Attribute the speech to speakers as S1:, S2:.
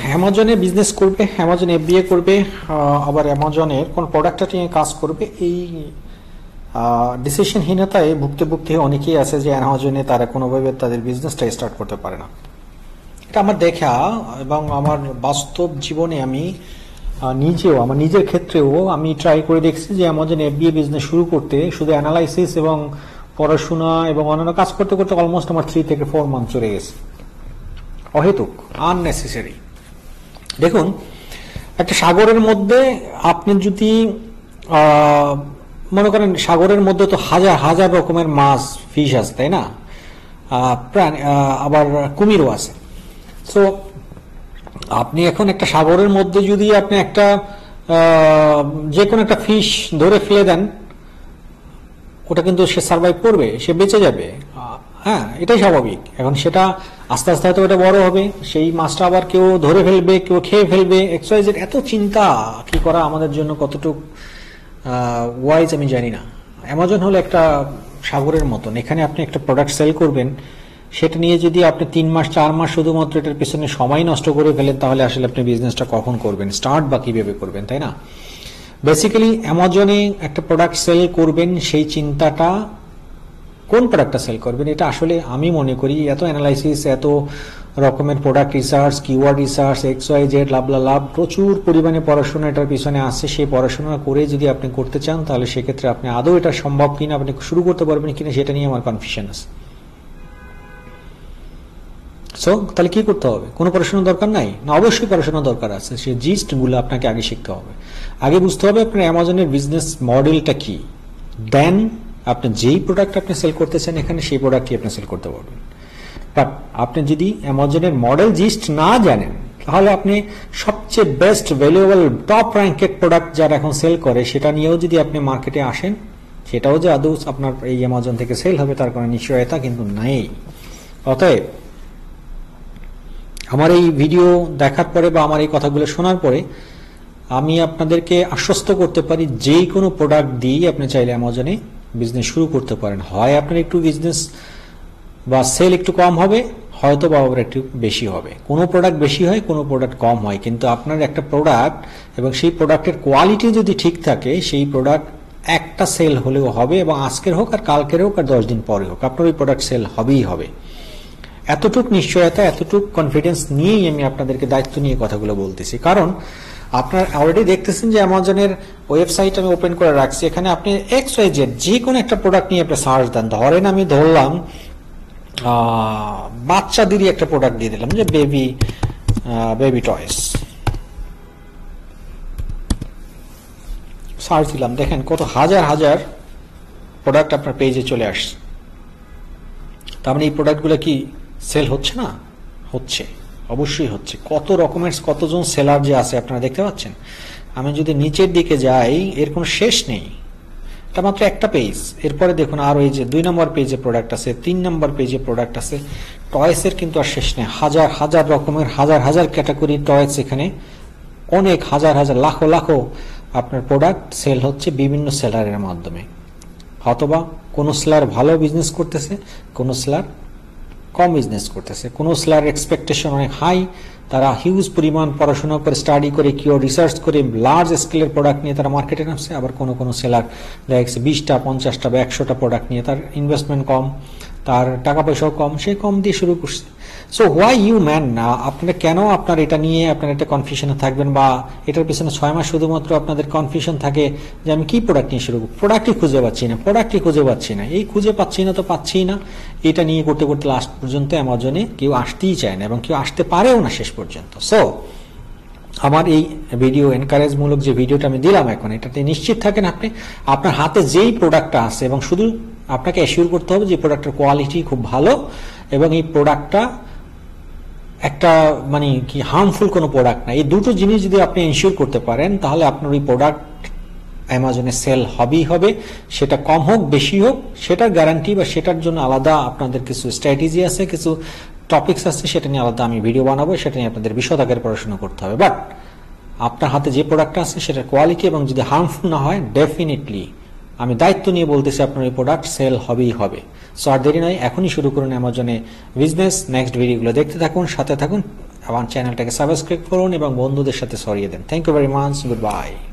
S1: অ্যামাজনে বিজনেস করবে, Amazon FBA করবে, আবার অ্যামাজনের কোন প্রোডাক্টটা নিয়ে কাজ করবে, এই ডিসিশনহীনতায় ভুগতে ভুগতে অনেকেই আছে যে অ্যামাজনে তারা কোনোভাবে তাদের বিজনেসটা স্টার্ট করতে পারে না। এটা আমার দেখা এবং আমার বাস্তব জীবনে আমি নিজেও আমার নিজের ক্ষেত্রেও আমি ট্রাই করে দেখছি যে অ্যামাজন এফবিএ বিজনেস শুরু করতে শুধু অ্যানালাইসিস এবং পড়াশোনা এবং অন্যান্য কাজ করতে করতে অলমোস্ট আমার 3 থেকে 4 মান্থ চলে গেছে। অহেতুক, আননেসেসারি। দেখুন, একটা সাগরের মধ্যে আপনি যদি মনে করেন সাগরের মধ্যে তো হাজার হাজার রকমের মাছ, ফিশ আছে, তাই না? আবার কুমিরও আছে। সো আপনি এখন একটা সাগরের মধ্যে যদি আপনি একটা যে কোনো একটা ফিশ ধরে ফেলে দেন, ওটা কিন্তু সে সার্ভাইভ করবে, সে বেঁচে যাবে। হ্যাঁ, এটাই স্বাভাবিক। এখন সেটা আস্তে আস্তে হয়তো ওটা বড় হবে, সেই মাছটা আবার কেউ ধরে ফেলবে, কেউ খেয়ে ফেলবে, এক্সওয়াইজেড। এত চিন্তা কি করা আমাদের জন্য কতটুকু ওয়াইজ আমি জানি না। অ্যামাজন হলো একটা সাগরের মতন, এখানে আপনি একটা প্রোডাক্ট সেল করবেন, সেটা নিয়ে যদি আপনি 3 মাস 4 মাস শুধুমাত্র এটার পেছনে সময় নষ্ট করে ফেলেন, তাহলে আসলে আপনি বিজনেসটা কখন করবেন, স্টার্ট বা কিভাবে করবেন, তাই না? বেসিক্যালি অ্যামাজনে একটা প্রোডাক্ট সেল করবেন, সেই চিন্তাটা কোন প্রোডাক্টটা সেল করবেন, এটা আসলে আমি মনে করি এত অ্যানালাইসিস, এত রকমের product research, keyword research, XYZ লাভ প্রচুর পরিমাণে পড়াশোনা এটার পিছনে আসছে। সেই পড়াশোনা করে যদি আপনি করতে চান, তাহলে সেক্ষেত্রে আপনি আদৌ এটা সম্ভব কিনা, আপনি শুরু করতে পারবেন কিনা, সেটা নিয়ে আমার কনফিউশন আছে। সো তাহলে কি করতে হবে? কোনো পড়াশোনার দরকার নাই না? অবশ্যই পড়াশোনার দরকার আছে। সেই জিস্টগুলো আপনাকে আগে শিখতে হবে। আগে বুঝতে হবে আপনার অ্যামাজনের বিজনেস মডেলটা কি, দেন আপনি যেই প্রোডাক্ট আপনি সেল করতে চান এখানে সেই প্রোডাক্টই আপনি সেল করতে পারবেন। বাট আপনি যদি অ্যামাজনের মডেল জিস্ট না জানেন, তাহলে আপনি সবচেয়ে best valuable top ranked product যারা এখন সেল করে সেটা নিয়েও যদি আপনি মার্কেটে আসেন, সেটাও যে আদৌ আপনার এই অ্যামাজন থেকে সেল হবে তার কোনো নিশ্চয়তা কিন্তু নাই। অতএব আমার এই ভিডিও দেখার পরে বা আমার এই কথাগুলো শোনার পরে আমি আপনাদেরকে আশ্বস্ত করতে পারি, যেই কোনো প্রোডাক্ট দিয়ে আপনি চাইলে অ্যামাজনে বিজনেস শুরু করতে পারেন। হয় আপনার একটু বিজনেস বা সেল একটু কম হবে, হয়তো বা আবার একটু বেশি হবে। কোনো প্রোডাক্ট বেশি হয়, কোনো প্রোডাক্ট কম হয়, কিন্তু আপনার একটা প্রোডাক্ট এবং সেই প্রোডাক্টের কোয়ালিটি যদি ঠিক থাকে, সেই প্রোডাক্ট একটা সেল হলেও হবে, এবং আজকের হোক আর কালকের হোক আর 10 দিন পরে হোক, আপনার ওই প্রোডাক্ট সেল হবেই হবে। এতটুক নিশ্চয়তা, এতটুক কনফিডেন্স নিয়েই আমি আপনাদেরকে দায়িত্ব নিয়ে কথাগুলো বলতেছি। কারণ আপনার অলরেডি দেখতেছেন যে অ্যামাজনের ওয়েবসাইট আমি ওপেন করে রাখছি, এখানে আপনি XYZ যে কোনো একটা প্রোডাক্ট নিয়ে আপনি সার্চ দেন। ধরেন আমি ধরলাম বাচ্চাদেরই একটা প্রোডাক্ট দিয়ে দিলাম, যে বেবি টয়েস, সার্চ দিলাম, দেখেন কত হাজার হাজার প্রোডাক্ট আপনার পেজে চলে আসছে। তার মানে এই প্রোডাক্টগুলো কি সেল হচ্ছে না? হচ্ছে, অবশ্যই হচ্ছে। কত রকমের কতজন সেলার যে আছে আপনারা দেখতে পাচ্ছেন। আমি যদি নিচের দিকে যাই, এর কোনো শেষ নেই। এটা মাত্র একটা পেজ। এরপরে দেখুন আরো এই যে 2 নম্বর পেজে প্রোডাক্ট আছে, 3 নম্বর পেজে প্রোডাক্ট আছে। টয়েসের কিন্তু আর শেষ নেই। হাজার হাজার রকমের, হাজার হাজার ক্যাটাগরি টয়েস, এখানে অনেক হাজার হাজার লাখো লাখো আপনার প্রোডাক্ট সেল হচ্ছে বিভিন্ন সেলারের মাধ্যমে। অথবা কোনো সেলার ভালো বিজনেস করতেছে, কোনো সেলার কম বিজনেস করতেছে, কোনো সেলার এক্সপেকটেশন অনেক হাই, তারা হিউজ পরিমাণ পড়াশোনা করে, স্টাডি করে, কিও রিসার্চ করে লার্জ স্কেলের প্রোডাক্ট নিয়ে তারা মার্কেটে নামছে। আবার কোনো কোনো সেলার দেখা গেছে 20টা 50টা বা 100টা প্রোডাক্ট নিয়ে, তার ইনভেস্টমেন্ট কম, তার টাকা পয়সাও কম, সে কম দিয়ে শুরু করছে। সো হোয়াই ইউ ম্যান না, আপনারা কেন আপনার এটা নিয়ে আপনার একটা কনফিউশনে থাকবেন, বা এটার পিছনে 6 মাস শুধুমাত্র আপনাদের কনফিউশন থাকে যে আমি কি প্রোডাক্ট নিয়ে শুরু করব, প্রোডাক্টই খুঁজে পাচ্ছি না, এই খুঁজে পাচ্ছি না তো পাচ্ছি না, এটা নিয়ে করতে করতে লাস্ট পর্যন্ত অ্যামাজনে কেউ আসতেই চায় না, এবং কেউ আসতে পারেও না শেষ পর্যন্ত। সো আমার এই ভিডিও এনকারেজমূলক যে ভিডিওটা আমি দিলাম এখন, এটাতে নিশ্চিত থাকেন আপনি আপনার হাতে যেই প্রোডাক্টটা আছে, এবং শুধু আপনাকে অ্যাসিওর করতে হবে যে প্রোডাক্টের কোয়ালিটি খুব ভালো, এবং এই প্রোডাক্টটা একটা মানে কি হার্মফুল কোনো প্রোডাক্ট না। এই দুটো জিনিস যদি আপনি এনশিওর করতে পারেন, তাহলে আপনার ওই প্রোডাক্ট অ্যামাজনে সেল হবেই হবে। সেটা কম হোক বেশি হোক, সেটার গ্যারান্টি বা সেটার জন্য আলাদা আপনাদের কিছু স্ট্র্যাটেজি আছে, কিছু টপিকস আছে, সেটা নিয়ে আলাদা আমি ভিডিও বানাবো, সেটা নিয়ে আপনাদের বিশদ আকারে পড়াশোনা করতে হবে। বাট আপনার হাতে যে প্রোডাক্টটা আছে সেটার কোয়ালিটি এবং যদি হার্মফুল না হয়, ডেফিনেটলি আমি দায়িত্ব নিয়ে বলতেছি আপনার এই প্রোডাক্ট সেল হবেই হবে। সো আর দেরি নয়, এখনই শুরু করুন অ্যামাজনে বিজনেস। নেক্সট ভিডিওগুলো দেখতে থাকুন, সাথে থাকুন। আমার চ্যানেলটাকে সাবস্ক্রাইব করুন এবং বন্ধুদের সাথে ছড়িয়ে দেন। Thank you very much, good by.